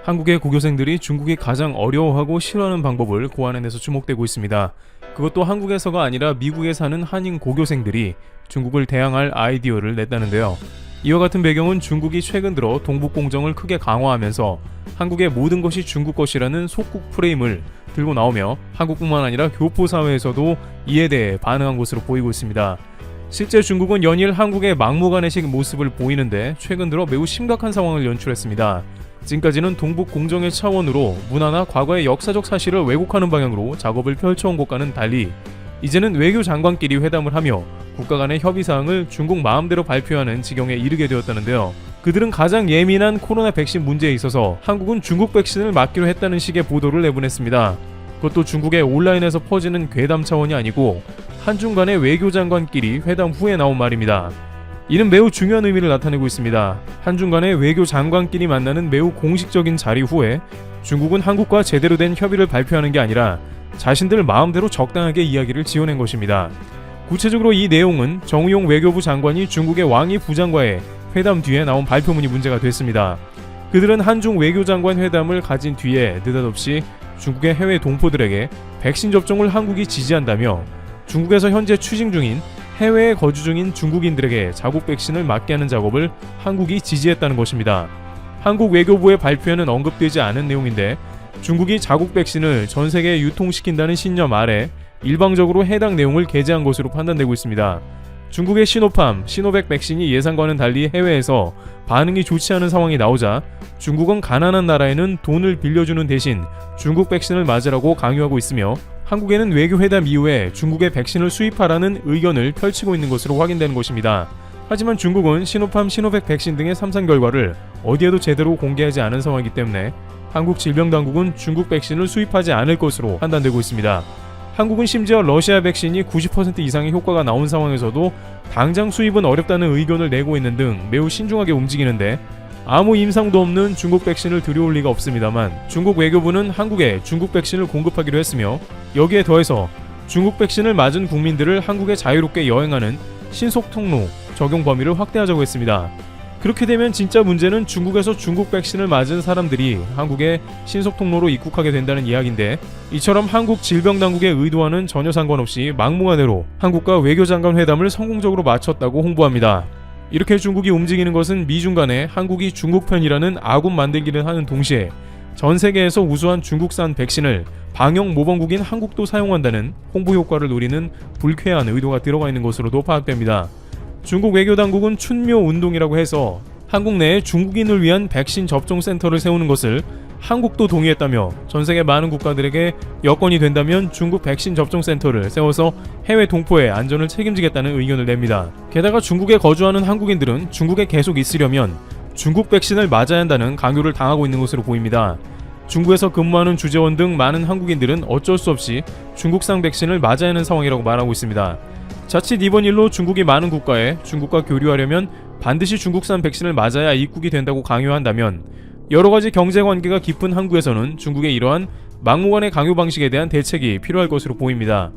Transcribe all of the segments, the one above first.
한국의 고교생들이 중국이 가장 어려워하고 싫어하는 방법을 고안해내서 주목되고 있습니다. 그것도 한국에서가 아니라 미국에 사는 한인 고교생들이 중국을 대항할 아이디어를 냈다는데요. 이와 같은 배경은 중국이 최근 들어 동북공정을 크게 강화하면서 한국의 모든 것이 중국 것이라는 속국 프레임을 들고 나오며 한국뿐만 아니라 교포사회에서도 이에 대해 반응한 것으로 보이고 있습니다. 실제 중국은 연일 한국의 막무가내식 모습을 보이는데 최근 들어 매우 심각한 상황을 연출했습니다. 지금까지는 동북공정의 차원으로 문화나 과거의 역사적 사실을 왜곡하는 방향으로 작업을 펼쳐온 것과는 달리 이제는 외교 장관끼리 회담을 하며 국가 간의 협의사항을 중국 마음대로 발표하는 지경에 이르게 되었다는데요. 그들은 가장 예민한 코로나 백신 문제에 있어서 한국은 중국 백신을 맞기로 했다는 식의 보도를 내보냈습니다. 그것도 중국의 온라인에서 퍼지는 괴담 차원이 아니고 한중 간의 외교장관끼리 회담 후에 나온 말입니다. 이는 매우 중요한 의미를 나타내고 있습니다. 한중 간의 외교장관끼리 만나는 매우 공식적인 자리 후에 중국은 한국과 제대로 된 협의를 발표하는 게 아니라 자신들 마음대로 적당하게 이야기를 지어낸 것입니다. 구체적으로 이 내용은 정우용 외교부 장관이 중국의 왕이 부장과의 회담 뒤에 나온 발표문이 문제가 됐습니다. 그들은 한중 외교장관 회담을 가진 뒤에 느닷없이 중국의 해외 동포들에게 백신 접종을 한국이 지지한다며 중국에서 현재 추진 중인 해외에 거주 중인 중국인들에게 자국 백신을 맞게 하는 작업을 한국이 지지했다는 것입니다. 한국 외교부의 발표에는 언급되지 않은 내용인데 중국이 자국 백신을 전 세계에 유통시킨다는 신념 아래 일방적으로 해당 내용을 게재한 것으로 판단되고 있습니다. 중국의 시노백 백신이 예상과는 달리 해외에서 반응이 좋지 않은 상황이 나오자 중국은 가난한 나라에는 돈을 빌려주는 대신 중국 백신을 맞으라고 강요하고 있으며 한국에는 외교회담 이후에 중국의 백신을 수입하라는 의견을 펼치고 있는 것으로 확인되는 것입니다. 하지만 중국은 시노백 백신 등의 3상 결과를 어디에도 제대로 공개하지 않은 상황이기 때문에 한국 질병당국은 중국 백신을 수입하지 않을 것으로 판단되고 있습니다. 한국은 심지어 러시아 백신이 90% 이상의 효과가 나온 상황에서도 당장 수입은 어렵다는 의견을 내고 있는 등 매우 신중하게 움직이는데 아무 임상도 없는 중국 백신을 들여올 리가 없습니다만 중국 외교부는 한국에 중국 백신을 공급하기로 했으며 여기에 더해서 중국 백신을 맞은 국민들을 한국에 자유롭게 여행하는 신속통로 적용 범위를 확대하자고 했습니다. 그렇게 되면 진짜 문제는 중국에서 중국 백신을 맞은 사람들이 한국에 신속통로로 입국하게 된다는 이야기인데 이처럼 한국 질병당국의 의도와는 전혀 상관없이 막무가내로 한국과 외교장관 회담을 성공적으로 마쳤다고 홍보합니다. 이렇게 중국이 움직이는 것은 미중 간에 한국이 중국 편이라는 아군 만들기를 하는 동시에 전 세계에서 우수한 중국산 백신을 방역 모범국인 한국도 사용한다는 홍보 효과를 노리는 불쾌한 의도가 들어가 있는 것으로도 파악됩니다. 중국 외교당국은 춘묘 운동이라고 해서 한국 내에 중국인을 위한 백신 접종 센터를 세우는 것을 한국도 동의했다며 전 세계 많은 국가들에게 여건이 된다면 중국 백신 접종 센터를 세워서 해외 동포의 안전을 책임지겠다는 의견을 냅니다. 게다가 중국에 거주하는 한국인들은 중국에 계속 있으려면 중국 백신을 맞아야 한다는 강요를 당하고 있는 것으로 보입니다. 중국에서 근무하는 주재원 등 많은 한국인들은 어쩔 수 없이 중국산 백신을 맞아야 하는 상황이라고 말하고 있습니다. 자칫 이번 일로 중국이 많은 국가에 중국과 교류하려면 반드시 중국산 백신을 맞아야 입국이 된다고 강요한다면 여러가지 경제관계가 깊은 한국에서는 중국의 이러한 막무가내 강요 방식에 대한 대책이 필요할 것으로 보입니다.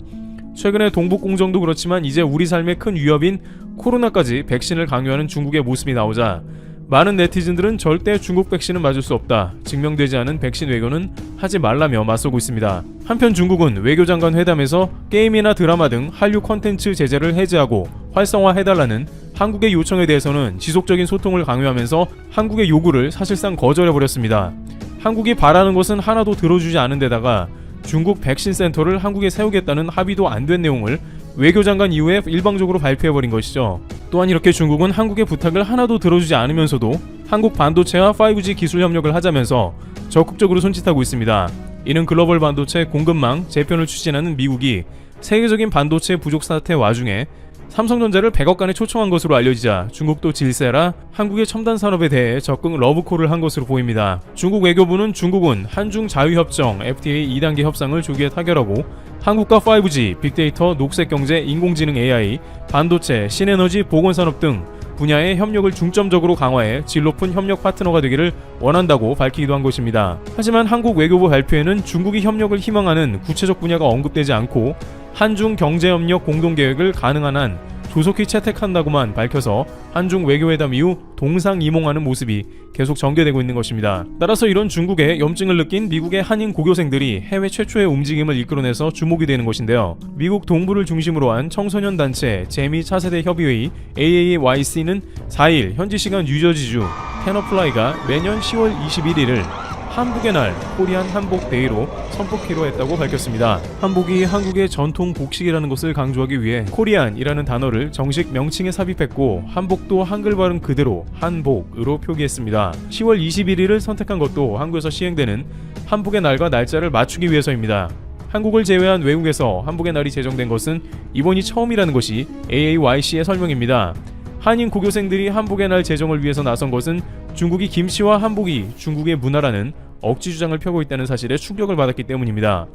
최근에 동북공정도 그렇지만 이제 우리 삶의 큰 위협인 코로나까지 백신을 강요하는 중국의 모습이 나오자 많은 네티즌들은 절대 중국 백신은 맞을 수 없다, 증명되지 않은 백신 외교는 하지 말라며 맞서고 있습니다. 한편 중국은 외교장관 회담에서 게임이나 드라마 등 한류 콘텐츠 제재를 해제하고 활성화해달라는 한국의 요청에 대해서는 지속적인 소통을 강요하면서 한국의 요구를 사실상 거절해버렸습니다. 한국이 바라는 것은 하나도 들어주지 않은 데다가 중국 백신 센터를 한국에 세우겠다는 합의도 안 된 내용을 외교장관 이후에 일방적으로 발표해버린 것이죠. 또한 이렇게 중국은 한국의 부탁을 하나도 들어주지 않으면서도 한국 반도체와 5G 기술 협력을 하자면서 적극적으로 손짓하고 있습니다. 이는 글로벌 반도체 공급망 재편을 추진하는 미국이 세계적인 반도체 부족 사태 와중에 삼성전자를 100억 간에 초청한 것으로 알려지자 중국도 질세라 한국의 첨단 산업에 대해 적극 러브콜을 한 것으로 보입니다. 중국 외교부는 중국은 한중 자유협정 FTA 2단계 협상을 조기에 타결하고 한국과 5G, 빅데이터, 녹색경제, 인공지능 AI, 반도체, 신에너지, 보건산업 등 분야의 협력을 중점적으로 강화해 질 높은 협력 파트너가 되기를 원한다고 밝히기도 한 것입니다. 하지만 한국 외교부 발표에는 중국이 협력을 희망하는 구체적 분야가 언급되지 않고 한중 경제협력 공동계획을 가능한 한 조속히 채택한다고만 밝혀서 한중 외교회담 이후 동상이몽하는 모습이 계속 전개되고 있는 것입니다. 따라서 이런 중국의 염증을 느낀 미국의 한인 고교생들이 해외 최초의 움직임을 이끌어내서 주목이 되는 것인데요. 미국 동부를 중심으로 한 청소년 단체 재미 차세대 협의회 AAYC는 4일 현지 시간 뉴저지주 테너플라이가 매년 10월 21일을 한복의 날 코리안 한복 데이로 선포키로 했다고 밝혔습니다. 한복이 한국의 전통 복식이라는 것을 강조하기 위해 코리안이라는 단어를 정식 명칭에 삽입했고 한복도 한글 발음 그대로 한복으로 표기했습니다. 10월 21일을 선택한 것도 한국에서 시행되는 한복의 날과 날짜를 맞추기 위해서입니다. 한국을 제외한 외국에서 한복의 날이 제정된 것은 이번이 처음이라는 것이 AAYC의 설명입니다. 한인 고교생들이 한복의 날 제정을 위해서 나선 것은 중국이 김치와 한복이 중국의 문화라는 억지 주장을 펴고 있다는 사실에 충격을 받았기 때문입니다.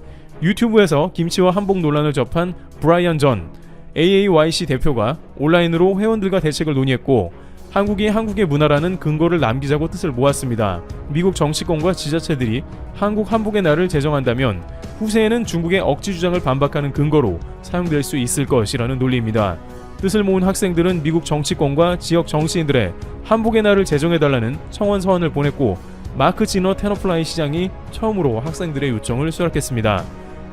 유튜브에서 김치와 한복 논란을 접한 브라이언 전 AAYC 대표가 온라인으로 회원들과 대책을 논의했고 한국이 한국의 문화라는 근거를 남기자고 뜻을 모았습니다. 미국 정치권과 지자체들이 한국 한복의 날을 제정한다면 후세에는 중국의 억지 주장을 반박하는 근거로 사용될 수 있을 것이라는 논리입니다. 뜻을 모은 학생들은 미국 정치권과 지역 정치인들의 한복의 날을 제정해달라는 청원 서한을 보냈고 마크 지너 테너플라이 시장이 처음으로 학생들의 요청을 수락했습니다.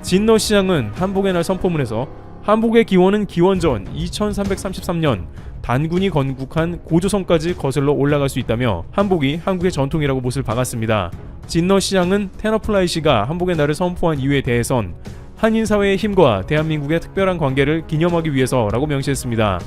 진너 시장은 한복의 날 선포문에서 한복의 기원은 기원전 2333년 단군이 건국한 고조선까지 거슬러 올라갈 수 있다며 한복이 한국의 전통이라고 못을 박았습니다. 진너 시장은 테너플라이 씨가 한복의 날을 선포한 이유에 대해선 한인 사회의 힘과 대한민국의 특별한 관계를 기념하기 위해서라고 명시했습니다.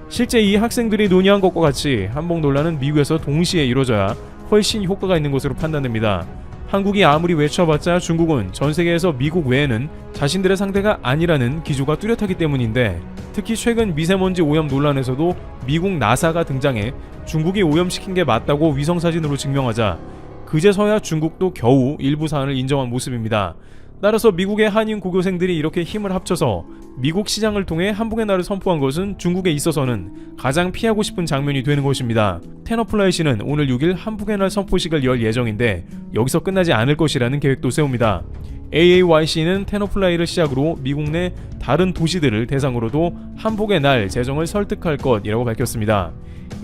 실제 이 학생들이 논의한 것과 같이 한복 논란은 미국에서 동시에 이루어져야 훨씬 효과가 있는 것으로 판단됩니다. 한국이 아무리 외쳐봤자 중국은 전 세계에서 미국 외에는 자신들의 상대가 아니라는 기조가 뚜렷하기 때문인데 특히 최근 미세먼지 오염 논란에서도 미국 나사가 등장해 중국이 오염시킨 게 맞다고 위성사진으로 증명하자 그제서야 중국도 겨우 일부 사안을 인정한 모습입니다. 따라서 미국의 한인 고교생들이 이렇게 힘을 합쳐서 미국 시장을 통해 한복의 날을 선포한 것은 중국에 있어서는 가장 피하고 싶은 장면이 되는 것입니다. 테너플라이 씨는 오늘 6일 한복의 날 선포식을 열 예정인데 여기서 끝나지 않을 것이라는 계획도 세웁니다. AAYC는 테너플라이를 시작으로 미국 내 다른 도시들을 대상으로도 한복의 날 제정을 설득할 것이라고 밝혔습니다.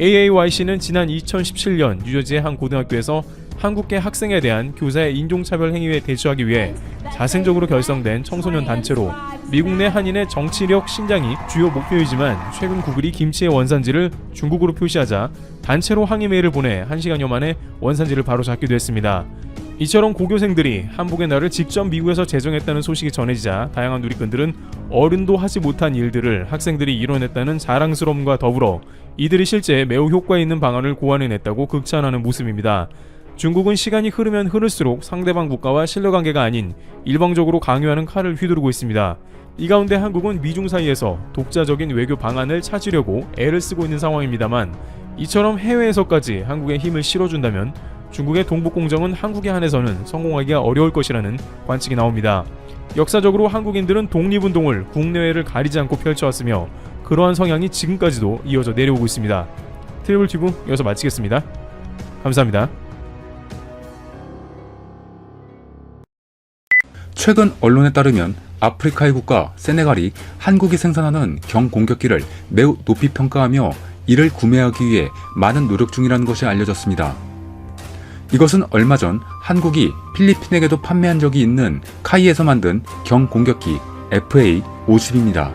AAYC는 지난 2017년 뉴저지의 한 고등학교에서 한국계 학생에 대한 교사의 인종차별 행위에 대처하기 위해 자생적으로 결성된 청소년 단체로 미국 내 한인의 정치력 신장이 주요 목표이지만 최근 구글이 김치의 원산지를 중국어로 표시하자 단체로 항의 메일을 보내 1시간여 만에 원산지를 바로잡기도 했습니다. 이처럼 고교생들이 한복의 날을 직접 미국에서 제정했다는 소식이 전해지자 다양한 누리꾼들은 어른도 하지 못한 일들을 학생들이 이뤄냈다는 자랑스러움과 더불어 이들이 실제 매우 효과 있는 방안을 고안해냈다고 극찬하는 모습입니다. 중국은 시간이 흐르면 흐를수록 상대방 국가와 신뢰관계가 아닌 일방적으로 강요하는 칼을 휘두르고 있습니다. 이 가운데 한국은 미중 사이에서 독자적인 외교 방안을 찾으려고 애를 쓰고 있는 상황입니다만 이처럼 해외에서까지 한국에 힘을 실어준다면 중국의 동북공정은 한국에 한해서는 성공하기가 어려울 것이라는 관측이 나옵니다. 역사적으로 한국인들은 독립운동을 국내외를 가리지 않고 펼쳐왔으며 그러한 성향이 지금까지도 이어져 내려오고 있습니다. 트리블튜브 여기서 마치겠습니다. 감사합니다. 최근 언론에 따르면 아프리카의 국가 세네갈이 한국이 생산하는 경공격기를 매우 높이 평가하며 이를 구매하기 위해 많은 노력 중이라는 것이 알려졌습니다. 이것은 얼마 전 한국이 필리핀에게도 판매한 적이 있는 카이에서 만든 경공격기 FA-50입니다.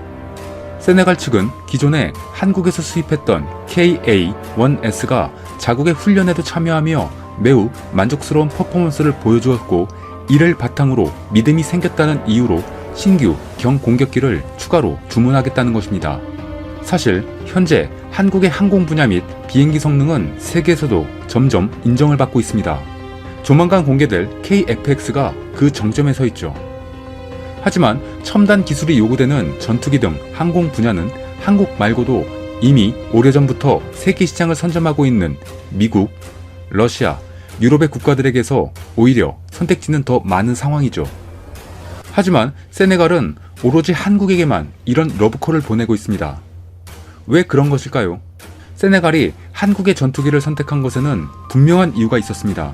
세네갈 측은 기존에 한국에서 수입했던 KA-1S가 자국의 훈련에도 참여하며 매우 만족스러운 퍼포먼스를 보여주었고 이를 바탕으로 믿음이 생겼다는 이유로 신규 경공격기를 추가로 주문하겠다는 것입니다. 사실 현재 한국의 항공 분야 및 비행기 성능은 세계에서도 점점 인정을 받고 있습니다. 조만간 공개될 KF-X가 그 정점에 서 있죠. 하지만 첨단 기술이 요구되는 전투기 등 항공 분야는 한국 말고도 이미 오래전부터 세계 시장을 선점하고 있는 미국, 러시아, 유럽의 국가들에게서 오히려 선택지는 더 많은 상황이죠. 하지만 세네갈은 오로지 한국에게만 이런 러브콜을 보내고 있습니다. 왜 그런 것일까요? 세네갈이 한국의 전투기를 선택한 것에는 분명한 이유가 있었습니다.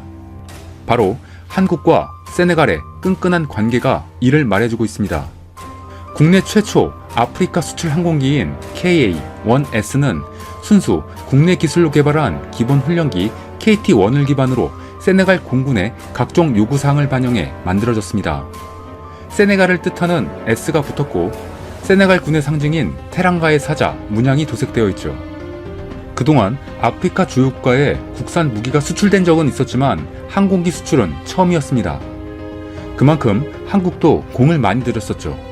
바로 한국과 세네갈의 끈끈한 관계가 이를 말해주고 있습니다. 국내 최초 아프리카 수출 항공기인 KA-1S는 순수 국내 기술로 개발한 기본 훈련기 KT-1을 기반으로 세네갈 공군의 각종 요구사항을 반영해 만들어졌습니다. 세네갈을 뜻하는 S가 붙었고 세네갈 군의 상징인 테랑가의 사자, 문양이 도색되어 있죠. 그동안 아프리카 주요 국가에 국산 무기가 수출된 적은 있었지만 항공기 수출은 처음이었습니다. 그만큼 한국도 공을 많이 들였었죠.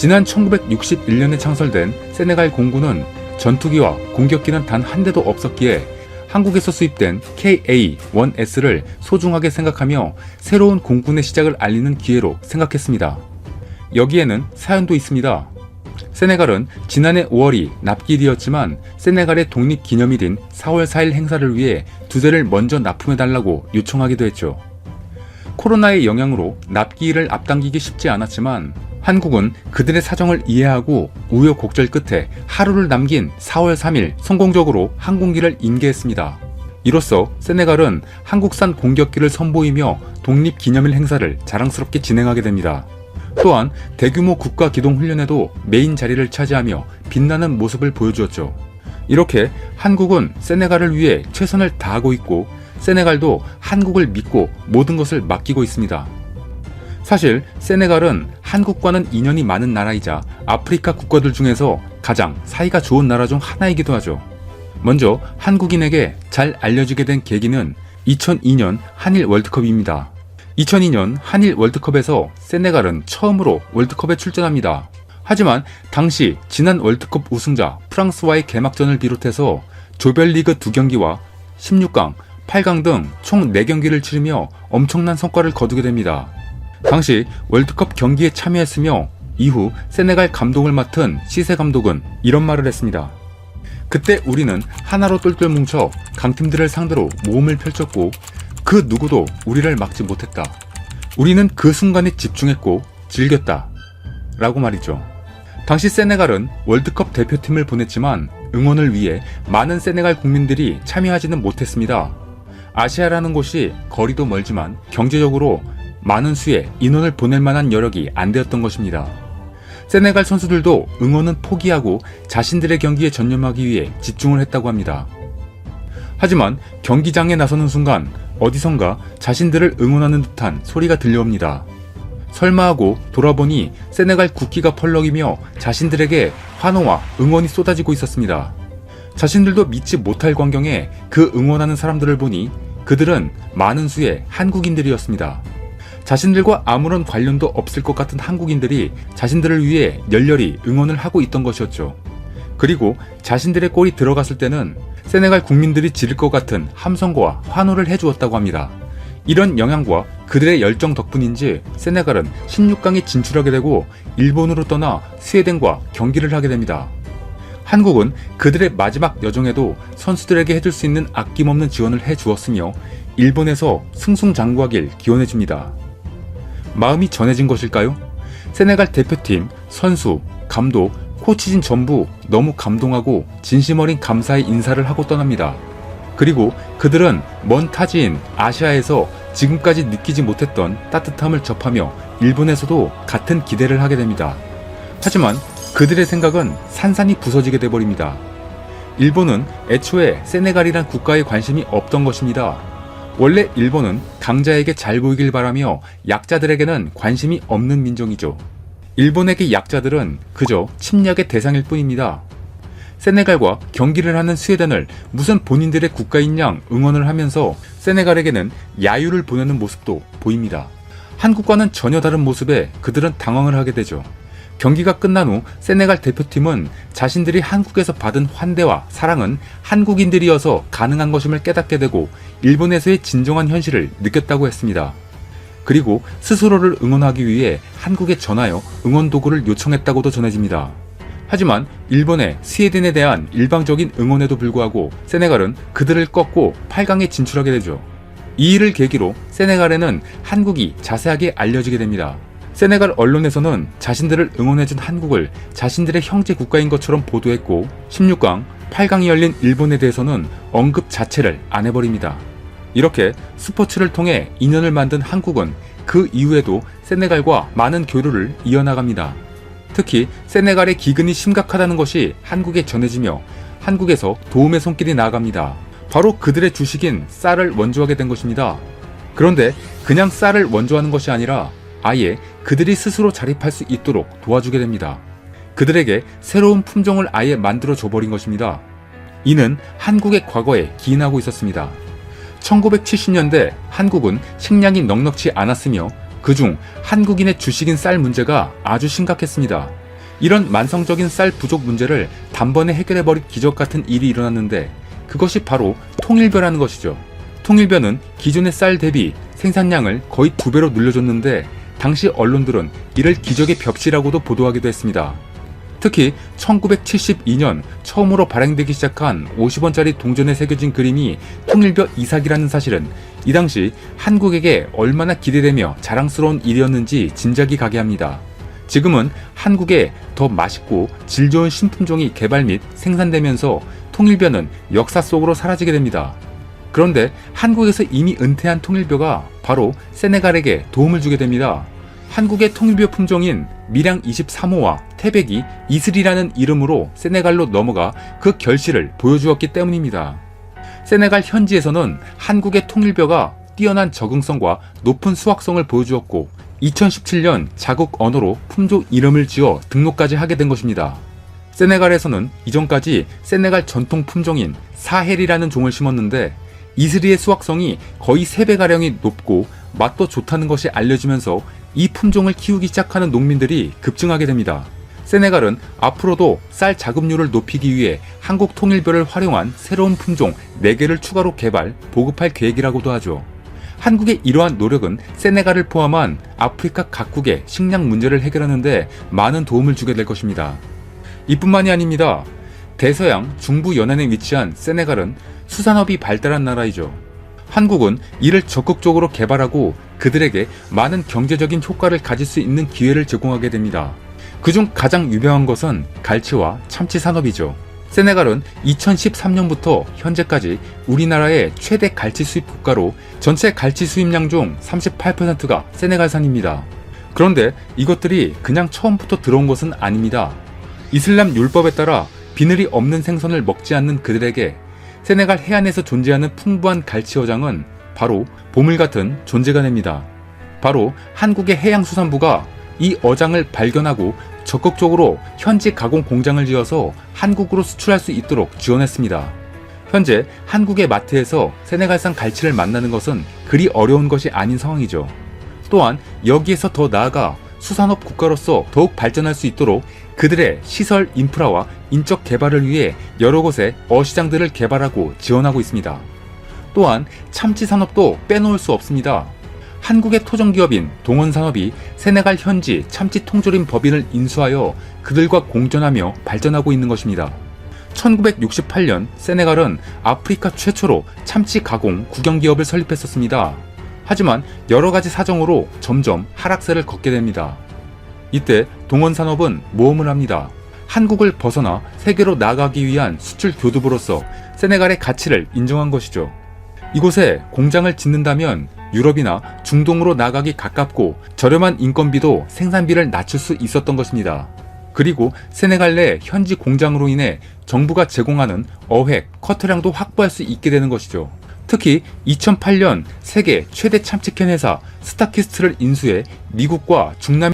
지난 1961년에 창설된 세네갈 공군은 전투기와 공격기는 단 한 대도 없었기에 한국에서 수입된 KA-1S를 소중하게 생각하며 새로운 공군의 시작을 알리는 기회로 생각했습니다. 여기에는 사연도 있습니다. 세네갈은 지난해 5월이 납기일이었지만 세네갈의 독립기념일인 4월 4일 행사를 위해 두 대를 먼저 납품해달라고 요청하기도 했죠. 코로나의 영향으로 납기일을 앞당기기 쉽지 않았지만 한국은 그들의 사정을 이해하고 우여곡절 끝에 하루를 남긴 4월 3일 성공적으로 항공기를 인계했습니다. 이로써 세네갈은 한국산 공격기를 선보이며 독립기념일 행사를 자랑스럽게 진행하게 됩니다. 또한 대규모 국가기동훈련에도 메인 자리를 차지하며 빛나는 모습을 보여주었죠. 이렇게 한국은 세네갈을 위해 최선을 다하고 있고 세네갈도 한국을 믿고 모든 것을 맡기고 있습니다. 사실 세네갈은 한국과는 인연이 많은 나라이자 아프리카 국가들 중에서 가장 사이가 좋은 나라 중 하나이기도 하죠. 먼저 한국인에게 잘 알려지게 된 계기는 2002년 한일 월드컵입니다. 2002년 한일 월드컵에서 세네갈은 처음으로 월드컵에 출전합니다. 하지만 당시 지난 월드컵 우승자 프랑스와의 개막전을 비롯해서 조별리그 2경기와 16강, 8강 등 총 4경기를 치르며 엄청난 성과를 거두게 됩니다. 당시 월드컵 경기에 참여했으며 이후 세네갈 감독을 맡은 시세 감독은 이런 말을 했습니다. 그때 우리는 하나로 똘똘 뭉쳐 강팀들을 상대로 모험을 펼쳤고 그 누구도 우리를 막지 못했다. 우리는 그 순간에 집중했고 즐겼다. 라고 말이죠. 당시 세네갈은 월드컵 대표팀을 보냈지만 응원을 위해 많은 세네갈 국민들이 참여하지는 못했습니다. 아시아라는 곳이 거리도 멀지만 경제적으로 많은 수의 인원을 보낼 만한 여력이 안 되었던 것입니다. 세네갈 선수들도 응원은 포기하고 자신들의 경기에 전념하기 위해 집중을 했다고 합니다. 하지만 경기장에 나서는 순간 어디선가 자신들을 응원하는 듯한 소리가 들려옵니다. 설마 하고 돌아보니 세네갈 국기가 펄럭이며 자신들에게 환호와 응원이 쏟아지고 있었습니다. 자신들도 믿지 못할 광경에 그 응원하는 사람들을 보니 그들은 많은 수의 한국인들이었습니다. 자신들과 아무런 관련도 없을 것 같은 한국인들이 자신들을 위해 열렬히 응원을 하고 있던 것이었죠. 그리고 자신들의 골이 들어갔을 때는 세네갈 국민들이 지를 것 같은 함성과 환호를 해주었다고 합니다. 이런 영향과 그들의 열정 덕분인지 세네갈은 16강에 진출하게 되고 일본으로 떠나 스웨덴과 경기를 하게 됩니다. 한국은 그들의 마지막 여정에도 선수들에게 해줄 수 있는 아낌없는 지원을 해주었으며 일본에서 승승장구하길 기원해줍니다. 마음이 전해진 것일까요? 세네갈 대표팀, 선수, 감독, 코치진 전부 너무 감동하고 진심 어린 감사의 인사를 하고 떠납니다. 그리고 그들은 먼 타지인 아시아에서 지금까지 느끼지 못했던 따뜻함을 접하며 일본에서도 같은 기대를 하게 됩니다. 하지만 그들의 생각은 산산이 부서지게 돼버립니다. 일본은 애초에 세네갈이란 국가에 관심이 없던 것입니다. 원래 일본은 강자에게 잘 보이길 바라며 약자들에게는 관심이 없는 민족이죠. 일본에게 약자들은 그저 침략의 대상일 뿐입니다. 세네갈과 경기를 하는 스웨덴을 무슨 본인들의 국가인 양 응원을 하면서 세네갈에게는 야유를 보내는 모습도 보입니다. 한국과는 전혀 다른 모습에 그들은 당황을 하게 되죠. 경기가 끝난 후 세네갈 대표팀은 자신들이 한국에서 받은 환대와 사랑은 한국인들이어서 가능한 것임을 깨닫게 되고 일본에서의 진정한 현실을 느꼈다고 했습니다. 그리고 스스로를 응원하기 위해 한국에 전하여 응원 도구를 요청했다고도 전해집니다. 하지만 일본의 스웨덴에 대한 일방적인 응원에도 불구하고 세네갈은 그들을 꺾고 8강에 진출하게 되죠. 이 일을 계기로 세네갈에는 한국이 자세하게 알려지게 됩니다. 세네갈 언론에서는 자신들을 응원해준 한국을 자신들의 형제 국가인 것처럼 보도했고 16강, 8강이 열린 일본에 대해서는 언급 자체를 안 해버립니다. 이렇게 스포츠를 통해 인연을 만든 한국은 그 이후에도 세네갈과 많은 교류를 이어나갑니다. 특히 세네갈의 기근이 심각하다는 것이 한국에 전해지며 한국에서 도움의 손길이 나아갑니다. 바로 그들의 주식인 쌀을 원조하게 된 것입니다. 그런데 그냥 쌀을 원조하는 것이 아니라 아예 그들이 스스로 자립할 수 있도록 도와주게 됩니다. 그들에게 새로운 품종을 아예 만들어 줘버린 것입니다. 이는 한국의 과거에 기인하고 있었습니다. 1970년대 한국은 식량이 넉넉지 않았으며 그중 한국인의 주식인 쌀 문제가 아주 심각했습니다. 이런 만성적인 쌀 부족 문제를 단번에 해결해버린 기적 같은 일이 일어났는데 그것이 바로 통일벼라는 것이죠. 통일벼는 기존의 쌀 대비 생산량을 거의 2배로 늘려줬는데 당시 언론들은 이를 기적의 벽시라고도 보도하기도 했습니다. 특히 1972년 처음으로 발행되기 시작한 50원짜리 동전에 새겨진 그림이 통일벼 이삭이라는 사실은 이 당시 한국에게 얼마나 기대되며 자랑스러운 일이었는지 짐작이 가게 합니다. 지금은 한국에 더 맛있고 질 좋은 신품종이 개발 및 생산되면서 통일벼는 역사 속으로 사라지게 됩니다. 그런데 한국에서 이미 은퇴한 통일벼가 바로 세네갈에게 도움을 주게 됩니다. 한국의 통일벼 품종인 밀양 23호와 태백이 이슬이라는 이름으로 세네갈로 넘어가 그 결실을 보여주었기 때문입니다. 세네갈 현지에서는 한국의 통일벼가 뛰어난 적응성과 높은 수확성을 보여주었고 2017년 자국 언어로 품종 이름을 지어 등록까지 하게 된 것입니다. 세네갈에서는 이전까지 세네갈 전통 품종인 사헬이라는 종을 심었는데 이슬이의 수확성이 거의 3배가량이 높고 맛도 좋다는 것이 알려지면서 이 품종을 키우기 시작하는 농민들이 급증하게 됩니다. 세네갈은 앞으로도 쌀 자급률을 높이기 위해 한국 통일벼를 활용한 새로운 품종 4개를 추가로 개발, 보급할 계획이라고도 하죠. 한국의 이러한 노력은 세네갈을 포함한 아프리카 각국의 식량 문제를 해결하는 데 많은 도움을 주게 될 것입니다. 이뿐만이 아닙니다. 대서양 중부 연안에 위치한 세네갈은 수산업이 발달한 나라이죠. 한국은 이를 적극적으로 개발하고 그들에게 많은 경제적인 효과를 가질 수 있는 기회를 제공하게 됩니다. 그중 가장 유명한 것은 갈치와 참치 산업이죠. 세네갈은 2013년부터 현재까지 우리나라의 최대 갈치 수입 국가로 전체 갈치 수입량 중 38%가 세네갈산입니다. 그런데 이것들이 그냥 처음부터 들어온 것은 아닙니다. 이슬람 율법에 따라 비늘이 없는 생선을 먹지 않는 그들에게 세네갈 해안에서 존재하는 풍부한 갈치 어장은 바로 보물 같은 존재가 됩니다. 바로 한국의 해양수산부가 이 어장을 발견하고 적극적으로 현지 가공 공장을 지어서 한국으로 수출할 수 있도록 지원했습니다. 현재 한국의 마트에서 세네갈산 갈치를 만나는 것은 그리 어려운 것이 아닌 상황이죠. 또한 여기에서 더 나아가 수산업 국가로서 더욱 발전할 수 있도록 그들의 시설 인프라와 인적 개발을 위해 여러 곳에 어시장들을 개발하고 지원하고 있습니다. 또한 참치 산업도 빼놓을 수 없습니다. 한국의 토종기업인 동원산업이 세네갈 현지 참치 통조림 법인을 인수하여 그들과 공존하며 발전하고 있는 것입니다. 1968년 세네갈은 아프리카 최초로 참치 가공 국영기업을 설립했었습니다. 하지만 여러 가지 사정으로 점점 하락세를 걷게 됩니다. 이때 동원산업은 모험을 합니다. 한국을 벗어나 세계로 나가기 위한 수출 교두보로서 세네갈의 가치를 인정한 것이죠. 이곳에 공장을 짓는다면 유럽이나 중동으로 나가기 가깝고 저렴한 인건비도 생산비를 낮출 수 있었던 것입니다. 그리고 세네갈 내 현지 공장으로 인해 정부가 제공하는 어획, 커트량도 확보할 수 있게 되는 것이죠. 특히 2008년 세계 최대 참치캔 회사 스타키스트를 인수해 미국과 중남